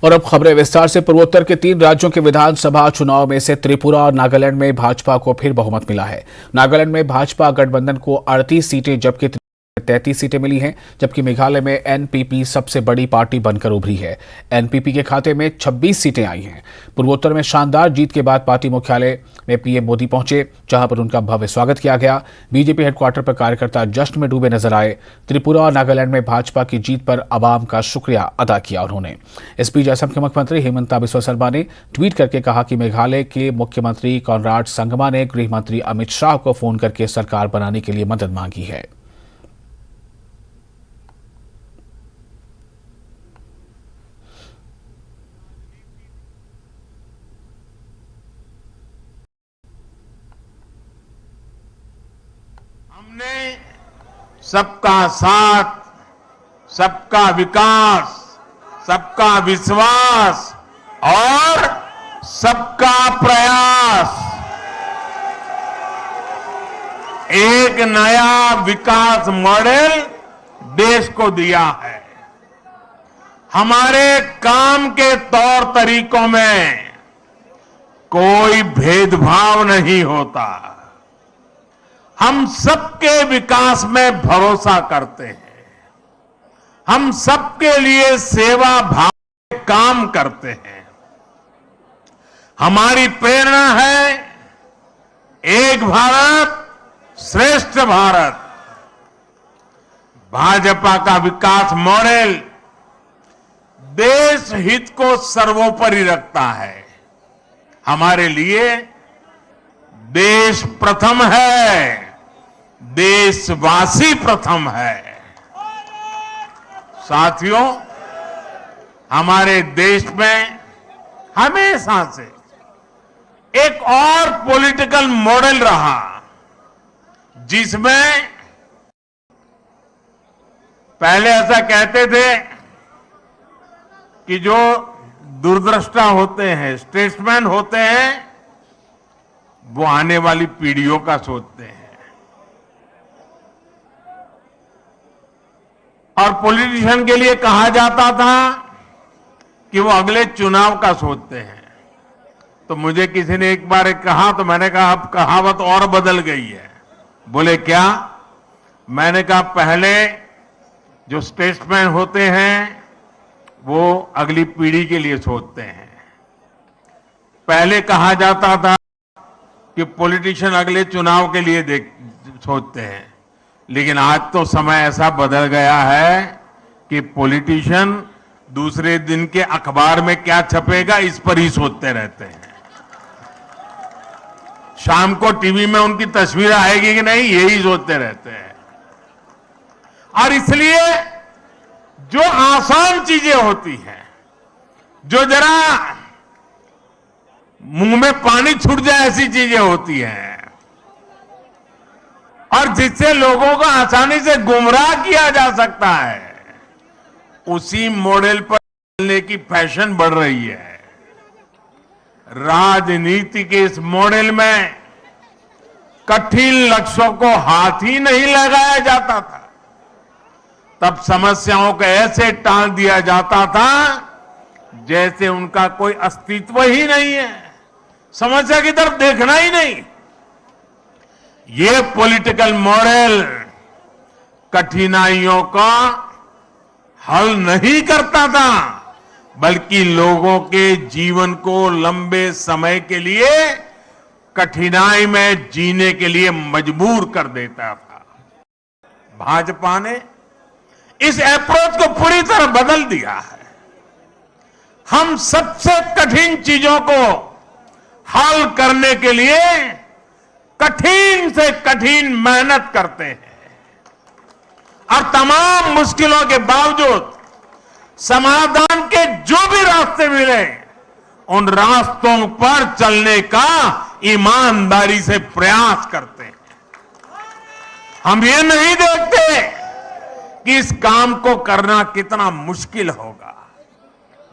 और अब खबरें विस्तार से। पूर्वोत्तर के 3 राज्यों के विधानसभा चुनाव में से त्रिपुरा और नागालैंड में भाजपा को फिर बहुमत मिला है। नागालैंड में भाजपा गठबंधन को 38 सीटें जबकि 33 सीटें मिली हैं, जबकि मेघालय में एनपीपी सबसे बड़ी पार्टी बनकर उभरी है। एनपीपी के खाते में 26 सीटें आई हैं। पूर्वोत्तर में शानदार जीत के बाद पार्टी मुख्यालय में पीएम मोदी पहुंचे, जहां पर उनका भव्य स्वागत किया गया। बीजेपी हेडक्वार्टर पर कार्यकर्ता जश्न में डूबे नजर आए। त्रिपुरा और नागालैंड में भाजपा की जीत पर आवाम का शुक्रिया अदा किया उन्होंने। इस बीच असम के मुख्यमंत्री हिमंता बिस्वा शर्मा ने ट्वीट करके कहा कि मेघालय के मुख्यमंत्री कॉनराड संगमा ने गृह मंत्री अमित शाह को फोन करके सरकार बनाने के लिए मदद मांगी है। हमने सबका साथ, सबका विकास, सबका विश्वास और सबका प्रयास एक नया विकास मॉडल देश को दिया है। हमारे काम के तौर तरीकों में कोई भेदभाव नहीं होता। हम सबके विकास में भरोसा करते हैं। हम सबके लिए सेवा भाव से काम करते हैं। हमारी प्रेरणा है एक भारत श्रेष्ठ भारत। भाजपा का विकास मॉडल देश हित को सर्वोपरि रखता है। हमारे लिए देश प्रथम है, देशवासी प्रथम है। साथियों, हमारे देश में हमेशा से एक और पॉलिटिकल मॉडल रहा जिसमें पहले ऐसा कहते थे कि जो दूरदृष्टा होते हैं, स्टेट्समैन होते हैं, वो आने वाली पीढ़ियों का सोचते हैं और पॉलिटिशियन के लिए कहा जाता था कि वो अगले चुनाव का सोचते हैं। तो मुझे किसी ने एक बार कहा तो मैंने कहा अब कहावत और बदल गई है। बोले क्या? मैंने कहा पहले जो स्टेट्समैन होते हैं वो अगली पीढ़ी के लिए सोचते हैं। पहले कहा जाता था कि पॉलिटिशियन अगले चुनाव के लिए सोचते हैं, लेकिन आज तो समय ऐसा बदल गया है कि पॉलिटिशियन दूसरे दिन के अखबार में क्या छपेगा इस पर ही सोचते रहते हैं। शाम को टीवी में उनकी तस्वीर आएगी कि नहीं, यही सोचते रहते हैं। और इसलिए जो आसान चीजें होती हैं, जो जरा मुंह में पानी छूट जाए ऐसी चीजें होती हैं और जिससे लोगों को आसानी से गुमराह किया जा सकता है, उसी मॉडल पर चलने की फैशन बढ़ रही है। राजनीति के इस मॉडल में कठिन लक्ष्यों को हाथ ही नहीं लगाया जाता था। तब समस्याओं को ऐसे टाल दिया जाता था जैसे उनका कोई अस्तित्व ही नहीं है, समस्या की तरफ देखना ही नहीं। ये पॉलिटिकल मॉडल कठिनाइयों का हल नहीं करता था, बल्कि लोगों के जीवन को लंबे समय के लिए कठिनाई में जीने के लिए मजबूर कर देता था। भाजपा ने इस अप्रोच को पूरी तरह बदल दिया है। हम सबसे कठिन चीजों को हल करने के लिए कठिन से कठिन मेहनत करते हैं और तमाम मुश्किलों के बावजूद समाधान के जो भी रास्ते मिले उन रास्तों पर चलने का ईमानदारी से प्रयास करते हैं। हम ये नहीं देखते कि इस काम को करना कितना मुश्किल होगा,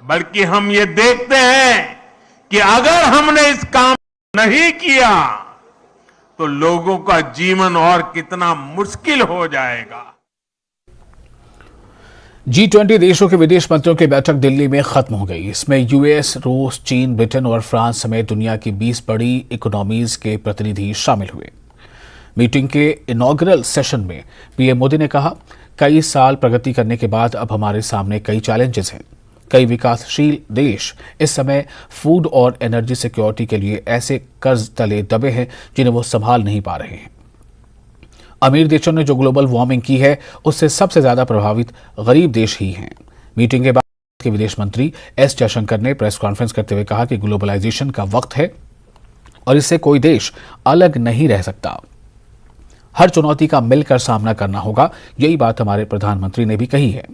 बल्कि हम ये देखते हैं कि अगर हमने इस काम नहीं किया तो लोगों का जीवन और कितना मुश्किल हो जाएगा। G20 देशों के विदेश मंत्रियों की बैठक दिल्ली में खत्म हो गई। इसमें यूएस, रूस, चीन, ब्रिटेन और फ्रांस समेत दुनिया की 20 बड़ी इकोनॉमीज के प्रतिनिधि शामिल हुए। मीटिंग के इनॉग्रल सेशन में पीएम मोदी ने कहा, कई साल प्रगति करने के बाद अब हमारे सामने कई चैलेंजेस हैं। कई विकासशील देश इस समय फूड और एनर्जी सिक्योरिटी के लिए ऐसे कर्ज तले दबे हैं जिन्हें वो संभाल नहीं पा रहे हैं। अमीर देशों ने जो ग्लोबल वार्मिंग की है उससे सबसे ज्यादा प्रभावित गरीब देश ही हैं। मीटिंग के बाद के विदेश मंत्री एस जयशंकर ने प्रेस कॉन्फ्रेंस करते हुए कहा कि ग्लोबलाइजेशन का वक्त है और इससे कोई देश अलग नहीं रह सकता। हर चुनौती का मिलकर सामना करना होगा, यही बात हमारे प्रधानमंत्री ने भी कही है।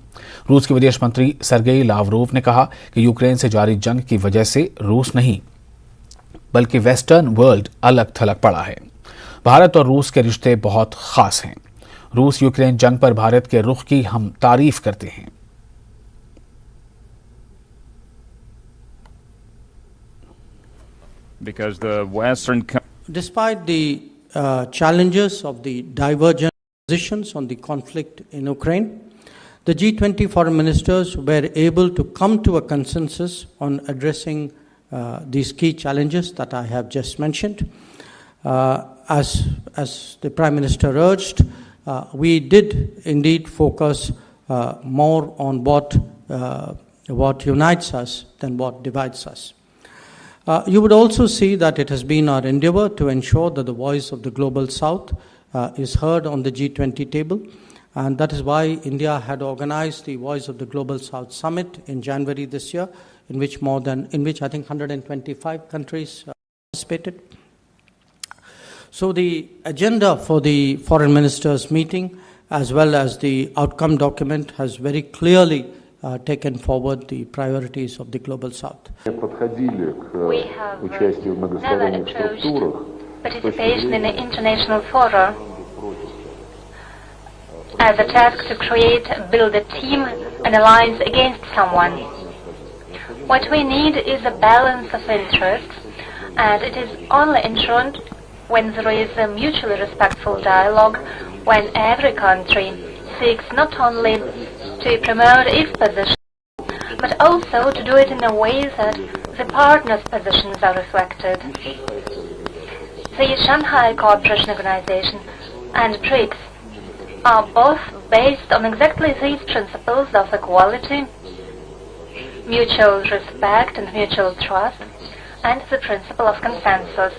रूस के विदेश मंत्री सर्गेई लावरोव ने कहा कि यूक्रेन से जारी जंग की वजह से रूस नहीं बल्कि वेस्टर्न वर्ल्ड अलग थलग पड़ा है। भारत और रूस के रिश्ते बहुत खास हैं। रूस यूक्रेन जंग पर भारत के रुख की हम तारीफ करते हैं। Because the Western Despite the challenges of the divergent positions on the conflict in Ukraine, the G20 foreign ministers were able to come to a consensus on addressing these key challenges that I have just mentioned. As the Prime Minister urged, we did indeed focus more on what unites us than what divides us. You would also see that it has been our endeavor to ensure that the voice of the Global South is heard on the G20 table, and that is why India had organized the Voice of the Global South Summit in January this year, in which I think 125 countries participated. So the agenda for the foreign ministers meeting as well as the outcome document has very clearly taken forward the priorities of the Global South. We have never approached participation in the international fora as a task to build a team, an alliance against someone. What we need is a balance of interests, and it is only enshrined when there is a mutually respectful dialogue, when every country seeks not only to promote its position, but also to do it in a way that the partners' positions are reflected. The Shanghai Cooperation Organization and BRICS are both based on exactly these principles of equality, mutual respect and mutual trust, and the principle of consensus.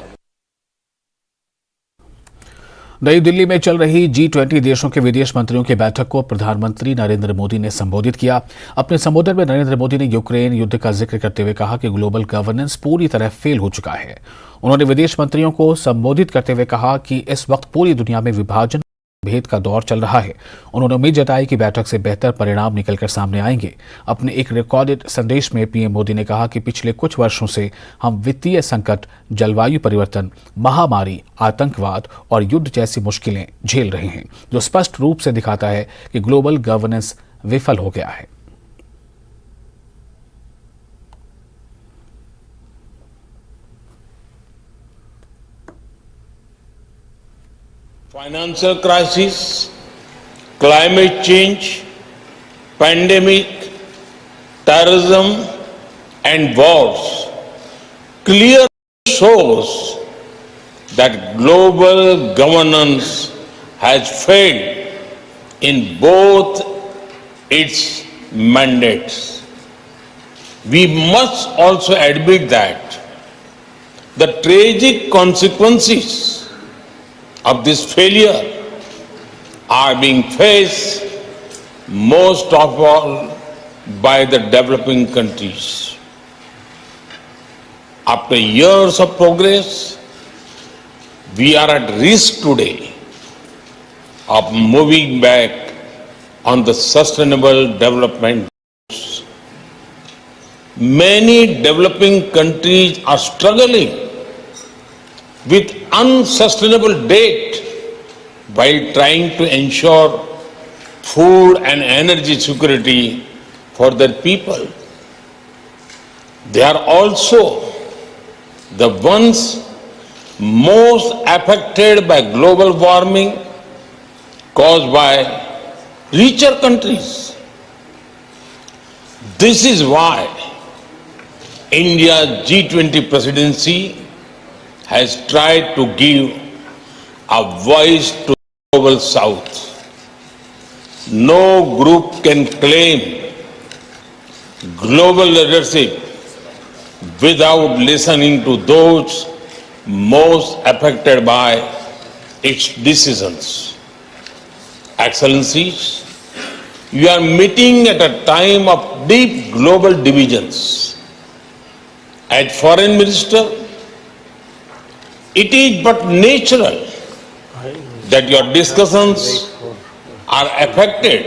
नई दिल्ली में चल रही G20 देशों के विदेश मंत्रियों की बैठक को प्रधानमंत्री नरेंद्र मोदी ने संबोधित किया। अपने संबोधन में नरेंद्र मोदी ने यूक्रेन युद्ध का जिक्र करते हुए कहा कि ग्लोबल गवर्नेंस पूरी तरह फेल हो चुका है। उन्होंने विदेश मंत्रियों को संबोधित करते हुए कहा कि इस वक्त पूरी दुनिया में विभाजन भेद का दौर चल रहा है। उन्होंने उम्मीद जताई कि बैठक से बेहतर परिणाम निकलकर सामने आएंगे। अपने एक रिकॉर्डेड संदेश में पीएम मोदी ने कहा कि पिछले कुछ वर्षों से हम वित्तीय संकट, जलवायु परिवर्तन, महामारी, आतंकवाद और युद्ध जैसी मुश्किलें झेल रहे हैं, जो स्पष्ट रूप से दिखाता है कि ग्लोबल गवर्नेंस विफल हो गया है। Financial crisis, climate change, pandemic, terrorism and wars clearly shows that global governance has failed in both its mandates. We must also admit that the tragic consequences of this failure are being faced most of all by the developing countries. After years of progress, we are at risk today of moving back on the sustainable development goals. Many developing countries are struggling with unsustainable debt while trying to ensure food and energy security for their people. They are also the ones most affected by global warming caused by richer countries This is why India's G20 presidency has tried to give a voice to the global south. No group can claim global leadership without listening to those most affected by its decisions. Excellencies, you are meeting at a time of deep global divisions. As Foreign Minister, it is but natural that your discussions are affected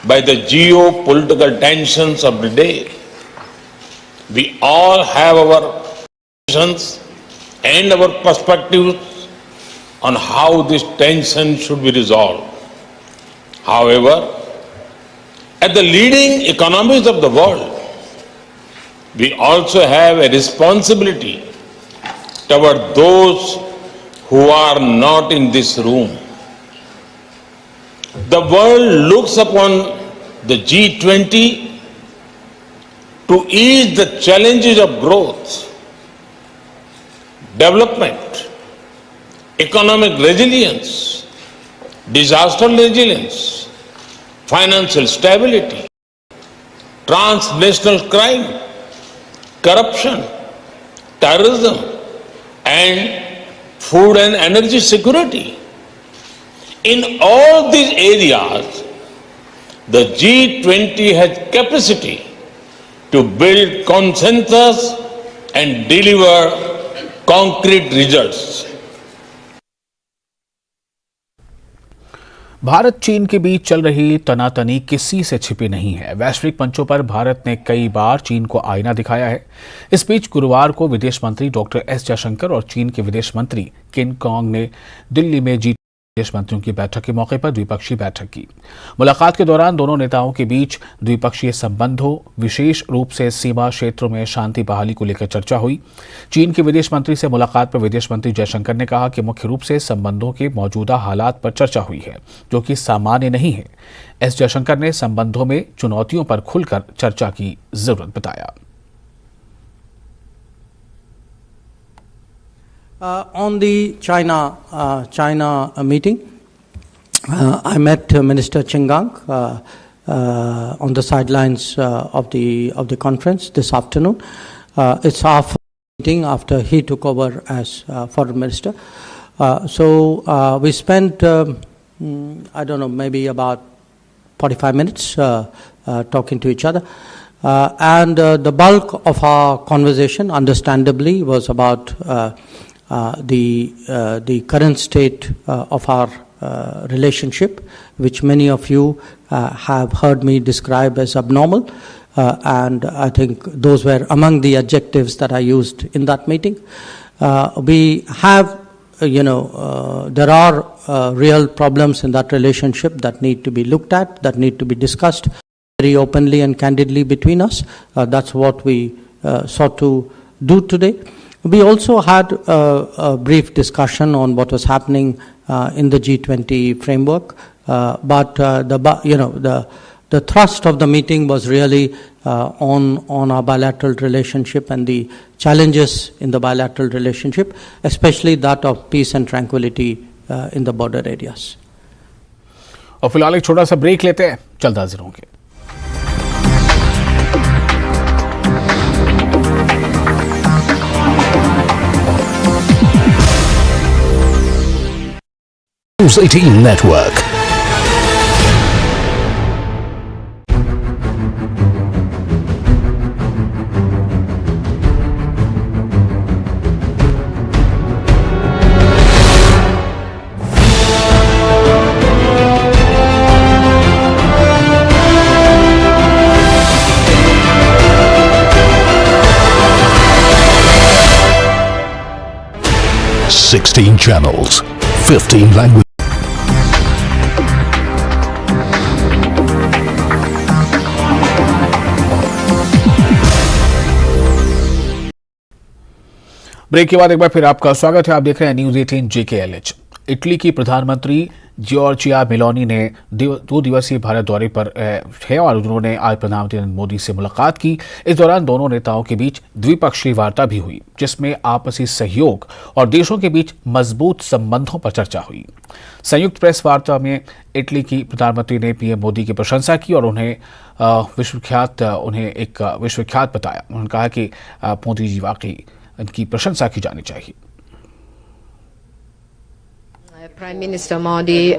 by the geopolitical tensions of the day. We all have our visions and our perspectives on how this tension should be resolved. However, as the leading economies of the world, we also have a responsibility toward those who are not in this room. The world looks upon the G20 to ease the challenges of growth, development, economic resilience, disaster resilience, financial stability, transnational crime, corruption, terrorism, and food and energy security. In all these areas, the G20 has capacity to build consensus and deliver concrete results. Bharat चीन के बीच चल रही तनातनी किसी से छिपी नहीं है। वैश्विक मंचों पर भारत ने कई बार चीन को आईना दिखाया है। इस बीच गुरुवार को विदेश मंत्री डॉक्टर एस जयशंकर और चीन के विदेश मंत्री किन कांग ने दिल्ली में जी विदेश मंत्रियों की बैठक के मौके पर द्विपक्षीय बैठक की। मुलाकात के दौरान दोनों नेताओं के बीच द्विपक्षीय संबंधों, विशेष रूप से सीमा क्षेत्रों में शांति बहाली को लेकर चर्चा हुई। चीन के विदेश मंत्री से मुलाकात पर विदेश मंत्री जयशंकर ने कहा कि मुख्य रूप से संबंधों के मौजूदा हालात पर चर्चा हुई है, जो कि सामान्य नहीं है। एस जयशंकर ने संबंधों में चुनौतियों पर खुलकर चर्चा की जरूरत बताया। On the China meeting, I met Minister Qin Gang on the sidelines of the conference this afternoon. It's our first meeting after he took over as foreign minister. So we spent I don't know, maybe about 45 minutes talking to each other. And the bulk of our conversation, understandably, was about the current state of our relationship, which many of you have heard me describe as abnormal. And I think those were among the adjectives that I used in that meeting. We have, there are real problems in that relationship that need to be looked at, that need to be discussed very openly and candidly between us. That's what we sought to do today. We also had a brief discussion on what was happening in the G20 framework, but the thrust of the meeting was really on our bilateral relationship and the challenges in the bilateral relationship, especially that of peace and tranquility in the border areas. और फिलहाल एक छोटा सा break लेते हैं, चलता हाजिर होंगे। News 18 Network. Sixteen channels, 15 languages. Break के बाद एक बार फिर आपका स्वागत है। आप देख रहे हैं न्यूज 18 JKLH। इटली की प्रधानमंत्री जॉर्जिया मेलोनी ने 2 दिवसीय भारत दौरे पर है और उन्होंने आज प्रधानमंत्री नरेंद्र मोदी से मुलाकात की। इस दौरान दोनों नेताओं के बीच द्विपक्षीय वार्ता भी हुई, जिसमें आपसी सहयोग और देशों के बीच मजबूत संबंधों पर चर्चा हुई। संयुक्त प्रेस वार्ता में इटली की प्रधानमंत्री ने पीएम मोदी की प्रशंसा की और उन्हें एक विश्वविख्यात बताया। उन्होंने कहा कि मोदी जी वाकई इनकी प्रशंसा की जानी चाहिए। Prime Minister Modi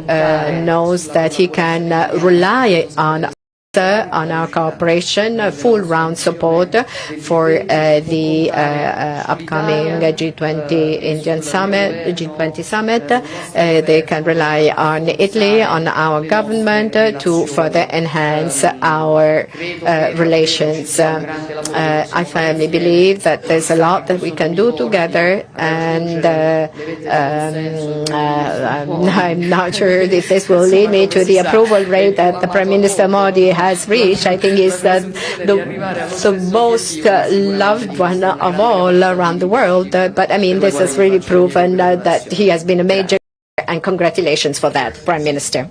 knows that he can rely on our cooperation, full round support for the upcoming G20 Indian Summit, G20 Summit. They can rely on Italy, on our government to further enhance our relations. I firmly believe that there's a lot that we can do together, and I'm not sure if this will lead me to the approval rate that the Prime Minister Modi has reached. I think he's the most loved one of all around the world. But I mean, this has really proven that he has been a major, and congratulations for that, Prime Minister.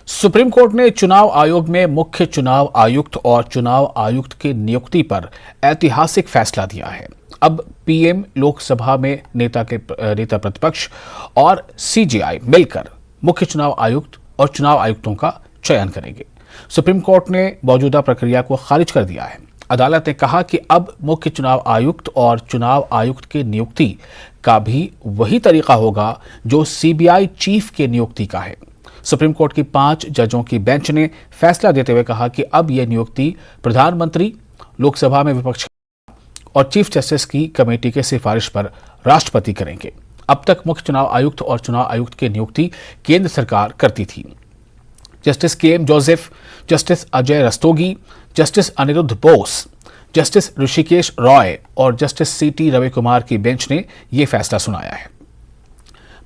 Supreme court ने चुनाव आयोग में मुख्य चुनाव आयुक्त और चुनाव आयुक्त की नियुक्ति पर ऐतिहासिक फैसला दिया है। अब पीएम, लोकसभा में नेता प्रतिपक्ष और सीजेआई मिलकर मुख्य चुनाव आयुक्त और चुनाव आयुक्तों का चयन करेंगे। सुप्रीम कोर्ट ने मौजूदा प्रक्रिया को खारिज कर दिया है। अदालत ने कहा कि अब मुख्य चुनाव आयुक्त और चुनाव आयुक्त की नियुक्ति का भी वही तरीका होगा जो सीबीआई चीफ के नियुक्ति का है। सुप्रीम कोर्ट की 5 जजों की बेंच ने फैसला देते हुए कहा कि अब यह नियुक्ति प्रधानमंत्री, लोकसभा में विपक्ष और चीफ जस्टिस की कमेटी के सिफारिश पर राष्ट्रपति करेंगे। अब तक मुख्य चुनाव आयुक्त और चुनाव आयुक्त की नियुक्ति केंद्र सरकार करती थी। Justice K M. Joseph, justice Ajay Rastogi, justice Aniruddha Bose, justice Hrishikesh Roy और जस्टिस सी.टी. रविकुमार की बेंच ने यह फैसला सुनाया है।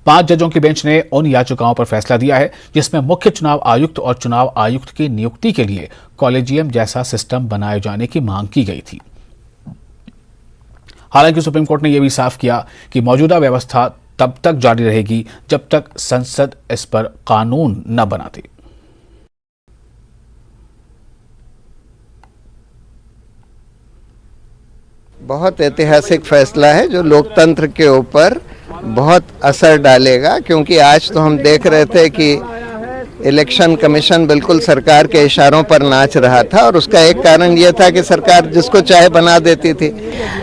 5 जजों की बेंच ने उन याचिकाओं पर फैसला दिया है जिसमें मुख्य चुनाव आयुक्त और चुनाव आयुक्त की नियुक्ति के लिए कॉलेजियम जैसा सिस्टम बनाए जाने की मांग की गई थी। हालांकि सुप्रीम कोर्ट ने यह भी साफ किया कि मौजूदा व्यवस्था तब तक जारी रहेगी जब तक संसद इस पर कानून न बनाती। बहुत ऐतिहासिक फैसला है जो लोकतंत्र के ऊपर बहुत असर डालेगा, क्योंकि आज तो हम देख रहे थे कि इलेक्शन कमीशन बिल्कुल सरकार के इशारों पर नाच रहा था और उसका एक कारण यह था कि सरकार जिसको चाहे बना देती थी।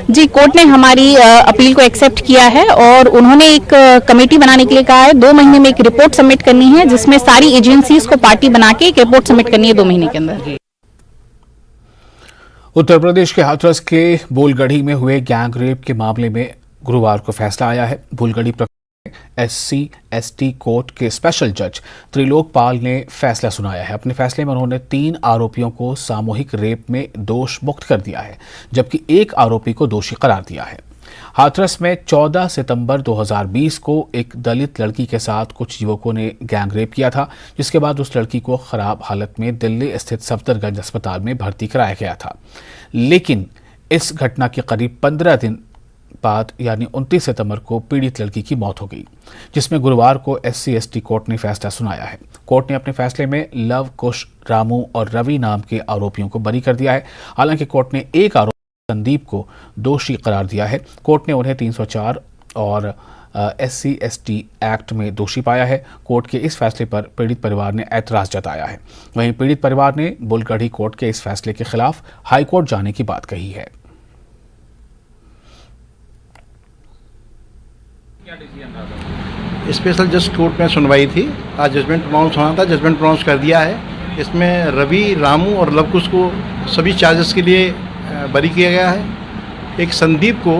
जी, कोर्ट ने हमारी अपील को एक्सेप्ट किया है और उन्होंने एक कमेटी बनाने के लिए कहा है। 2 महीने में एक रिपोर्ट सबमिट करनी है जिसमें सारी एजेंसीज को पार्टी बना के एक रिपोर्ट सबमिट करनी है 2 महीने के अंदर। उत्तर प्रदेश के हाथरस के बोलगढ़ी में हुए गैंग रेप के मामले में गुरुवार को फैसला आया है। बोलगढ़ी प्रकरण में SC/ST कोर्ट के स्पेशल जज त्रिलोक पाल ने फैसला सुनाया है। अपने फैसले में उन्होंने 3 आरोपियों को सामूहिक रेप में दोष मुक्त कर दिया है, जबकि 1 आरोपी को दोषी करार दिया है। हाथरस में 14 सितंबर 2020 को एक दलित लड़की के साथ कुछ युवकों ने गैंग रेप किया था, जिसके बाद उस लड़की को खराब हालत में दिल्ली स्थित सफदरगंज अस्पताल में भर्ती कराया गया था। लेकिन इस घटना के करीब 15 दिन बाद यानी 29 सितंबर को पीड़ित लड़की की मौत हो गई, जिसमें गुरुवार को SC/ST कोर्ट ने फैसला सुनाया है। कोर्ट ने अपने फैसले में लव कुश, रामू और रवि नाम के आरोपियों को बरी कर दिया है। हालांकि कोर्ट ने 1 आरोपी संदीप को दोषी करार दिया है। कोर्ट ने उन्हें 304 और SC/ST एक्ट में दोषी पाया है। कोर्ट के इस फैसले पर पीड़ित परिवार ने ऐतराज जताया है। वहीं पीड़ित परिवार ने बोलगढ़ी कोर्ट के इस फैसले के खिलाफ हाईकोर्ट जाने की बात कही है। स्पेशल जज कोर्ट में सुनवाई थी, आज जजमेंट प्रोनाउंस होना था, जजमेंट प्रोनाउंस कर दिया है। इसमें रवि, रामू और लवकुश को सभी चार्जेस के लिए बरी किया गया है। एक संदीप को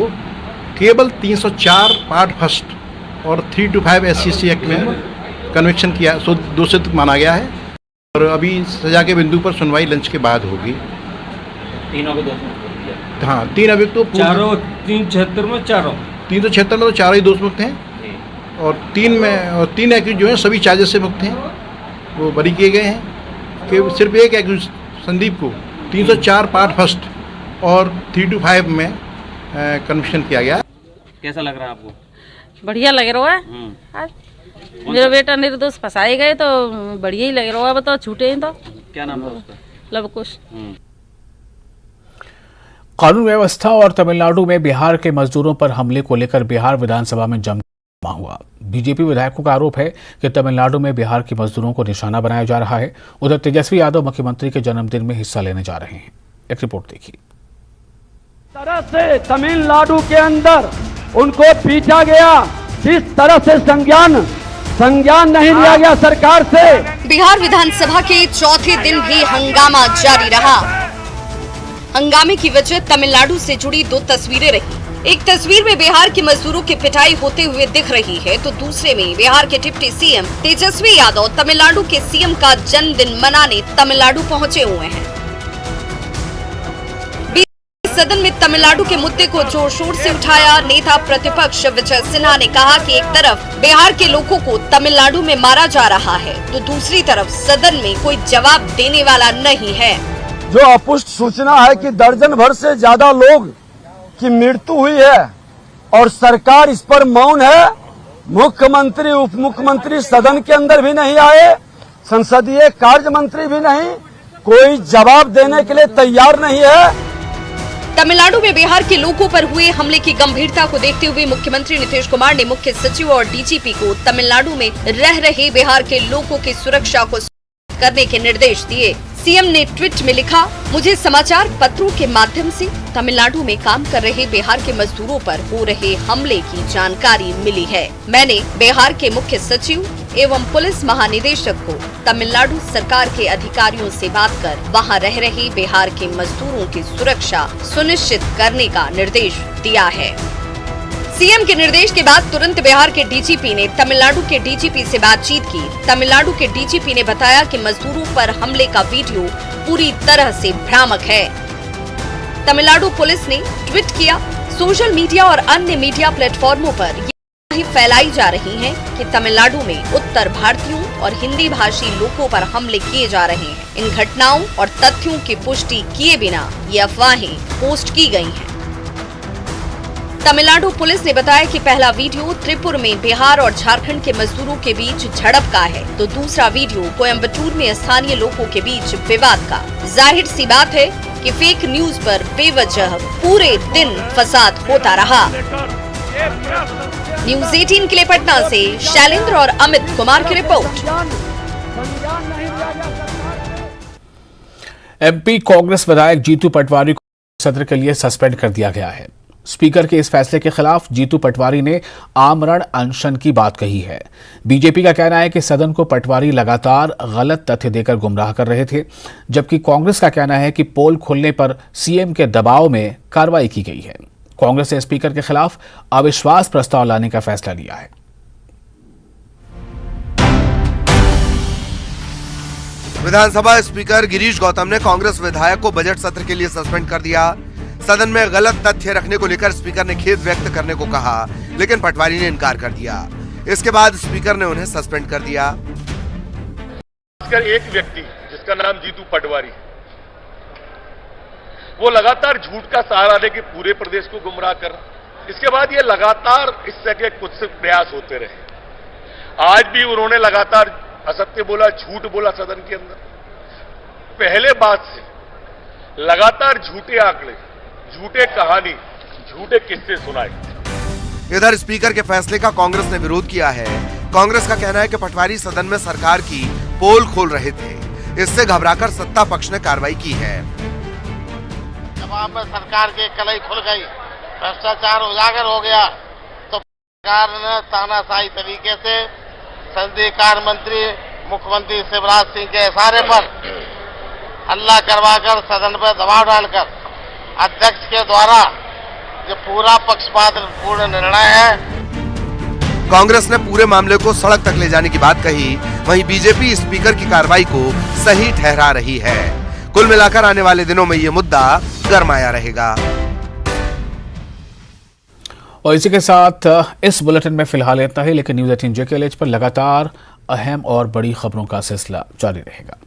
केवल 304 पार्ट फर्स्ट और 325 SCC एक्ट में कन्विक्शन किया, दोषित माना गया है और अभी सजा के बिंदु पर सुनवाई लंच के बाद होगी। तीनों को दोषमुक्त। हाँ, 3 अभियुक्त तो 376 में 376 में तो 4 ही दोषमुक्त हैं और 3 एक्यूज जो हैं सभी चार्जेस से मुक्त हैं, वो बरी किए गए हैं। कि सिर्फ एक एक्यूज संदीप को 304 पार्ट फर्स्ट और 325 में कन्विक्शन किया गया। कैसा लग रहा है आपको? बढ़िया लग रहा है। आज मेरा बेटा निर्दोष फंसाए गए तो बढ़िया ही लग रहा है। बताओ छूटे हैं तो। क्या नाम है उसका? लवकुश। कानून व्यवस्था और तमिलनाडु में बिहार के मजदूरों पर हमले को लेकर बिहार विधानसभा में जमघट हुआ। बीजेपी विधायकों का आरोप है कि तमिलनाडु में बिहार के मजदूरों को निशाना बनाया जा रहा है। उधर तेजस्वी यादव मुख्यमंत्री के जन्मदिन में हिस्सा लेने जा रहे हैं। एक रिपोर्ट देखिए। तरह से तमिलनाडु के अंदर उनको पीटा गया, जिस तरह से संज्ञान नहीं लिया गया सरकार से। बिहार विधानसभा के चौथे दिन भी हंगामा जारी रहा। हंगामे की वजह तमिलनाडु से जुड़ी दो तस्वीरें रही। एक तस्वीर में बिहार के मजदूरों की पिटाई होते हुए दिख रही है, तो दूसरे में बिहार के डिप्टी सीएम तेजस्वी यादव तमिलनाडु के सीएम का जन्मदिन मनाने तमिलनाडु पहुंचे हुए हैं। सदन में तमिलनाडु के मुद्दे को जोर शोर से उठाया। नेता प्रतिपक्ष विजय सिन्हा ने कहा कि एक तरफ बिहार के लोगों को तमिलनाडु में मारा जा रहा है, तो दूसरी तरफ सदन में कोई जवाब देने वाला नहीं है। जो अपुष्ट सूचना है कि दर्जन भर से ज्यादा लोग की मृत्यु हुई है और सरकार इस पर मौन है। मुख्यमंत्री, उप मुख्यमंत्री सदन के अंदर भी नहीं आए, संसदीय कार्य मंत्री भी नहीं, कोई जवाब देने के लिए तैयार नहीं है। तमिलनाडु में बिहार के लोगों पर हुए हमले की गंभीरता को देखते हुए मुख्यमंत्री नीतीश कुमार ने मुख्य सचिव और डीजीपी को तमिलनाडु में रह रहे बिहार के लोगों की सुरक्षा को करने के निर्देश दिए। सीएम ने ट्वीट में लिखा, मुझे समाचार पत्रों के माध्यम से तमिलनाडु में काम कर रहे बिहार के मजदूरों पर हो रहे हमले की जानकारी मिली है। मैंने बिहार के मुख्य सचिव एवं पुलिस महानिदेशक को तमिलनाडु सरकार के अधिकारियों से बात कर वहां रह रहे बिहार के मजदूरों की सुरक्षा सुनिश्चित करने का निर्देश दिया है। सीएम के निर्देश के बाद तुरंत बिहार के डीजीपी ने तमिलनाडु के डीजीपी से बातचीत की। तमिलनाडु के डीजीपी ने बताया कि मजदूरों पर हमले का वीडियो पूरी तरह से भ्रामक है। तमिलनाडु पुलिस ने ट्वीट किया, सोशल मीडिया और अन्य मीडिया प्लेटफॉर्मों पर ये फैलाई जा रही हैं कि तमिलनाडु में उत्तर भारतीयों और हिंदी भाषी लोगों पर हमले किए जा रहे हैं। इन घटनाओं और तथ्यों की पुष्टि किए बिना ये अफवाहें पोस्ट की गई हैं। तमिलनाडु पुलिस ने बताया कि पहला वीडियो त्रिपुर में बिहार और झारखंड के मजदूरों के बीच झड़प का है, तो दूसरा वीडियो कोयम्बटूर में स्थानीय लोगों के बीच विवाद का। जाहिर सी बात है कि फेक न्यूज पर बेवजह पूरे दिन फसाद होता रहा। न्यूज 18 के लिए पटना से शैलेंद्र और अमित कुमार की रिपोर्ट। एमपी कांग्रेस विधायक जीतू पटवारी को सत्र के लिए सस्पेंड कर दिया गया है। स्पीकर के इस फैसले के खिलाफ जीतू पटवारी ने आमरण अनशन की बात कही है। बीजेपी का कहना है कि सदन को पटवारी लगातार गलत तथ्य देकर गुमराह कर रहे थे, जबकि कांग्रेस का कहना है कि पोल खोलने पर सीएम के दबाव में कार्रवाई की गई है। कांग्रेस ने स्पीकर के खिलाफ अविश्वास प्रस्ताव लाने का फैसला लिया है। विधानसभा स्पीकर गिरीश गौतम ने कांग्रेस विधायक को बजट सत्र के लिए सस्पेंड कर दिया। सदन में गलत तथ्य रखने को लेकर स्पीकर ने खेद व्यक्त करने को कहा, लेकिन पटवारी ने इनकार कर दिया। इसके बाद स्पीकर ने उन्हें सस्पेंड कर दिया। एक व्यक्ति जिसका नाम जीतू पटवारी, वो लगातार झूठ का सहारा लेके पूरे प्रदेश को गुमराह कर, इसके बाद ये लगातार इस तरह के कुछ प्रयास होते रहे। आज भी उन्होंने लगातार असत्य बोला, झूठ बोला सदन के अंदर। पहले बात से लगातार झूठे आंकड़े, झूठे कहानी, झूठे किस्से सुनाए। इधर स्पीकर के फैसले का कांग्रेस ने विरोध किया है। कांग्रेस का कहना है कि पटवारी सदन में सरकार की पोल खोल रहे थे, इससे घबराकर सत्ता पक्ष ने कार्रवाई की है। जवाब में सरकार की कलई खुल गई, भ्रष्टाचार उजागर हो गया, तो सरकार ने तानाशाही तरीके से संसदीय कार्य मंत्री मुख्यमंत्री शिवराज सिंह के इशारे पर हल्ला करवाकर सदन पर दबाव डालकर अध्यक्ष के द्वारा जो पूरा पक्षपातपूर्ण निर्णय है। कांग्रेस ने पूरे मामले को सड़क तक ले जाने की बात कही, वहीं बीजेपी स्पीकर की कार्रवाई को सही ठहरा रही है। कुल मिलाकर आने वाले दिनों में ये मुद्दा गरमाया रहेगा। और इसी के साथ इस बुलेटिन में फिलहाल इतना ही, लेकिन न्यूज 18 JKLH पर लगातार अहम और बड़ी खबरों का सिलसिला जारी रहेगा।